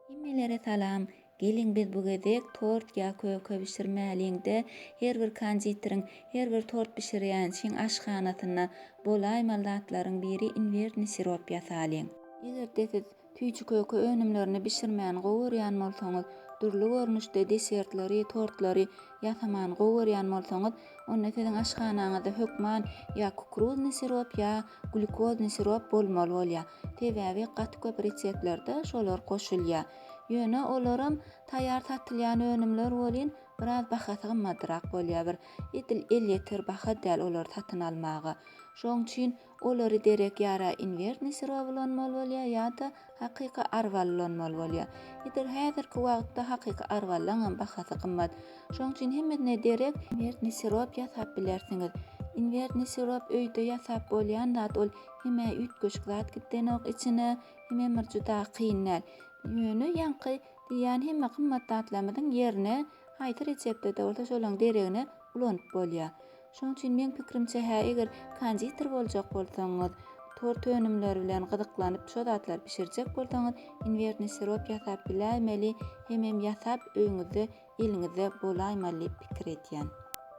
Himmelere salam. Gelin biz bu gezek tort ya köke pişirmäliňde her bir kanditiriň, her bir tort pişirýän şiň aşhanasyna bolay maldatlaryň biri inwertny sirop ýasalyň. Eger de siz tüýçü köke önümlerini pişirmän gowurýan bolsaňyz, durly görnüşde desertleri, tortlary ýasaman gowurýan bolsaňyz, onda siziň aşhanaňyzda hokman ya kukuruzny sirop ya glýukozny sirop bolmaly bolýar. Sebäbi gaty köp reseptlerde şolar koşulýar. Ýöne olaram taýýar satylýan önümler bolýan, biraz bahasy gymmadyrak bolýar. Bir edil 50 liter baha däl olar satyn almagy. Şoň üçin olary derek ýara inwertny sirop ulanmaly bolýar ýa-da hakyky arwal ulanmaly bolýar. Edil häzirki wagtda hakyky arwalaň bahasy gymmat. Şoň üçin hemmesine derek inwertny sirop ýasap bilersiňiz. Inwertny sirop öýde ýasap bolýan zat ol heme üýtgeçik zat gitdenok içine heme juda kynal. Ýöne ýanky diýen hemme gymmat zatlamyň yerine haýsy reseptde bolsa şolaň deregine ulanyp bolýar. Şoň üçin men pikirimçe eger kanditer boljak bolsaňyz, tort önümleri bilen gyzyklanyp şo zatlar pişirjek bolsaňyz, inwertny sirop ýasap bilämeli, hemem ýasap öňüňizde eliňizde bolaýmaly pikir etýän.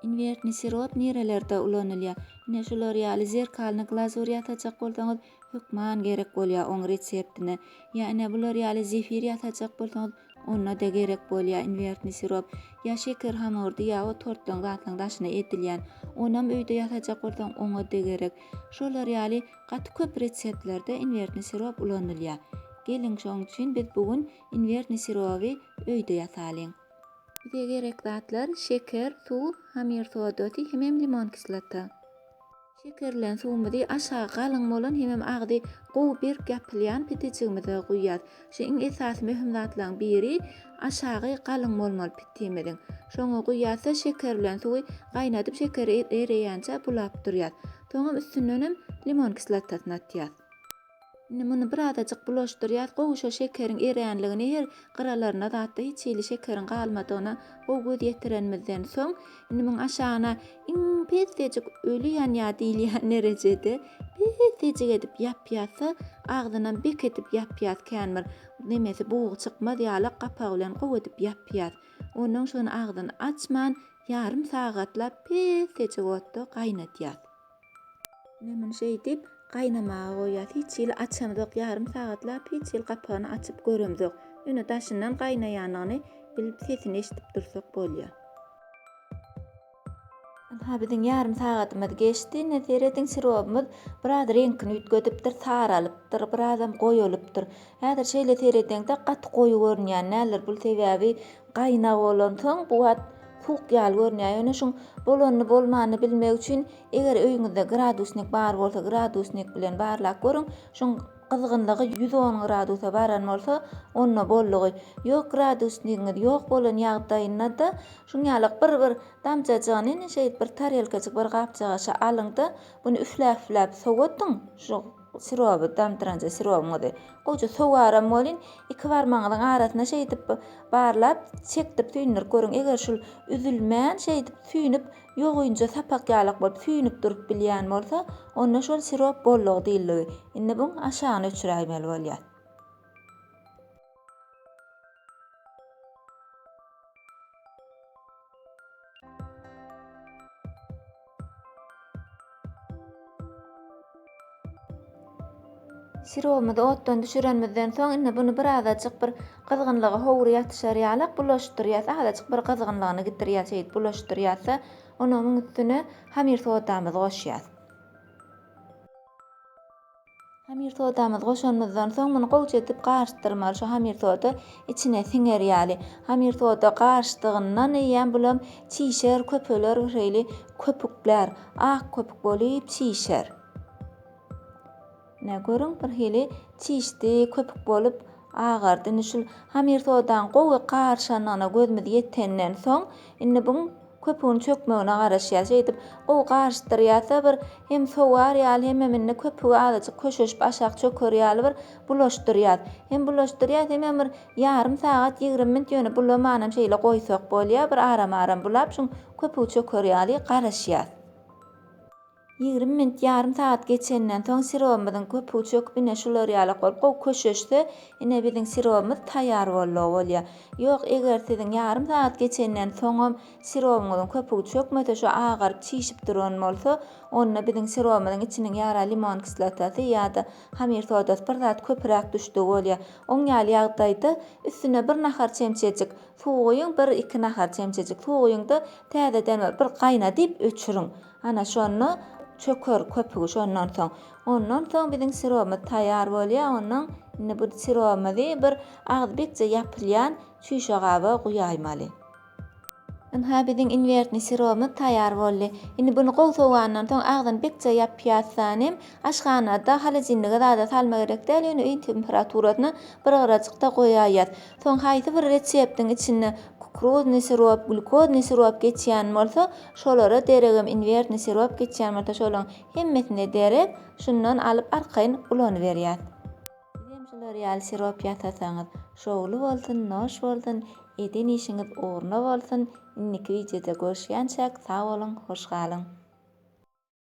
Inwertny sirop nerelerde ulanylýar? Ine şolar ýaly zerkalny glazur ýasajak bolsaňyz, hokman gerek bolýar oň reseptine. Ýa-ni bular ýaly zefir ýasajak bolsaňyz, onda da gerek bolýar inwertny sirop. Ýa şeker hamurdy ýa o tortlaň gatlaň daşyna edilýän, onam öýde ýasajak bolsaň oňa da gerek. Şolar ýaly gaty köp reseptlerde inwertny sirop ulanylýar. Gelin şoň üçin biz bugun inwertny siropy öýde ýasalyň. Bize gerek zatlar şeker, suw, hamir sodasy hemem limon kislata. Şeker bilen suwumuzy aşağı galyň bolan hemem agdy gowy bir gapylýan pitijigimize guýýar. Şeň esas möhüm zatlaryň biri aşağı galyň bolmaly pitimiň. Şoňa guýýarsa şeker bilen suwy gaýnadyp şekeri ereýänçe bulap durýar. Soňra üstünden limon kislatasyny atýar. Muny birazajyk bulaşdyrýar, gowy şekeriň ereýänligini her gyralaryna zatda hiç ýeli şekeriň galmadygyna gowy ýetirenmizden soň munyň aşagyna pesdejik ölýän ýa diýilýän derejede pesdejik edip ýapýarsa, agdynan beketip ýapýar känmir. Nemesi buğy çykmaz ýaly gapak bilen gowy edip ýapýar. Onuň şonu agdyny açman, ýarym sagatlap pesdejik otda gaýnatýar. Nemen şeýdip gaýnamaga goýýar. Hiç ýyl açamdyk, ýarym sagatlap hiç ýyl gapagyny açyp göremdik. Ýöne daşyndan gaýnaýanyny bilip sesini eşitip dursak bolýar. Ha biziň ýarym sagatymyz geçdi. Näzeretiň siropymyz biraz reňkini üýtgedipdir, saralypdyr, birazam goýulypdyr. Häzir şeýle seredende gaty goýu görünýär. Näler bul sebäbi gaýnag bolan soň bu wagt suwuk ýaly görünýär. Ýöne şoň bolanny bolmany bilmek üçin eger öýüňizde gradusnik bar bolsa, gradusnik bilen barlap görüň. Şoň gyzgynlygy 110 gradusa baran bolsa, onda bollugy. Ýok gradusnigiňiz ýok bolan ýagdaýynda da şoň ýaly bir damjajagyny şeýit bir tarelkajyk bir gapjaga alyňda buny üfläp sowatyň. Şo siroby damtyranja siropyňyzy goýja sowaram bolyn, iki barmagynyň arasyna şeýdip barlap çekdirip tüýnür görüň. Eger şol üzülmän şeýdip tüýnüp ýogyňça sapak ýalyk bolup tüýnüp durup bilýän bolsa, onda şol sirop bollugy diýilýär. Indi bu aşagyna öçüräýmeli bolýar. Siropymy otdan düşürenmizden soň indi buny birazajyk bir gyzgynlygy howry ýatışar ýalyk bulaşdyrýar, azajyk bir gyzgynlygyny gitirýär, şeýit bulaşdyrýarsa, onuň üstüne hamir sodamyzy goşýar. Hamir sodamyzy goşanmazdan soň muny gowça edip garşdyrmaly. Şo hamir soda içine siňer ýaly. Hamir soda garşdygyndan ýa bulam çiýşer, köpeler şeýle köpükler, ak köpük bolyp çiýşer. Ne görüň bir hili çiýişdi, köpük bolup agardy. Şol hamir sodaň gowy garşanyna gözümiz ýetenden soň indi bu köpüğün çökmegine garaşýar. Şeýdip gowy garşdyrýarsa bir hem sowar ýaly hem minni köpüği azajyk köşeşip aşağı çöker ýaly bir bulaşdyrýar. Hem bulaşdyrýar hem bir ýarym sagat 20 minut ýöne bulamanam şeýle goýsak bolýar. Bir aram bulap şoň köpüği çöker ýaly garaşýar. 20 minut yarım saat geçenden soň sirobumyzyň köpügi çöküp ine şular ýaly gowy köşeşse ine biziň sirobumyz taýýar bolýar. Ýok eger siziň yarım saat geçenden soňam sirobumyzyň köpügi çökmese şu agar çişip duran bolsa onda biziň sirobumyzyň içiniň ýara limon kislotasy ýa-da hamir sodasy bir zat köpürek düşdi bolýar. Oň ýaly ýagdaýda üstüne bir nahar çemçejik suw goýuň, 1-2 nahar çemçejik suw goýuňda täzeden bir gaýnadyp öçüriň. Ana şonu çöker köpügi şondan soň. Ondan soň biziň sirobumyz taýýar bolýar. Ondan ine bu sirobumyzy bir agzybekçe ýapylýan çüýşe gaba guýaýmaly. Ynha biziň inwertni sirobumyz taýýar boldy. Indi bunu gowsagandan soň agzyny bekçe ýapýarsanym aşganada halajynlyga da salma gerek däl. Ýöne iň temperaturasyna bir garajykda goýaýar. Soň haýsy bir reseptiň içinde kukuruzny sirop, glýukozny sirop geçýän bolsa, şolara deregem inwertni sirop geçýän bolsa şolaryň hemmesine derek şundan alyp arkaýyn ulany berýär. Hem şolar ýaly sirop ýasasaňyz, şowly bolsyn, noş bolsyn, eden işiňiz uğruna bolsyn. Inniki videoda görüşýänçek sag bolun, hoş galyň.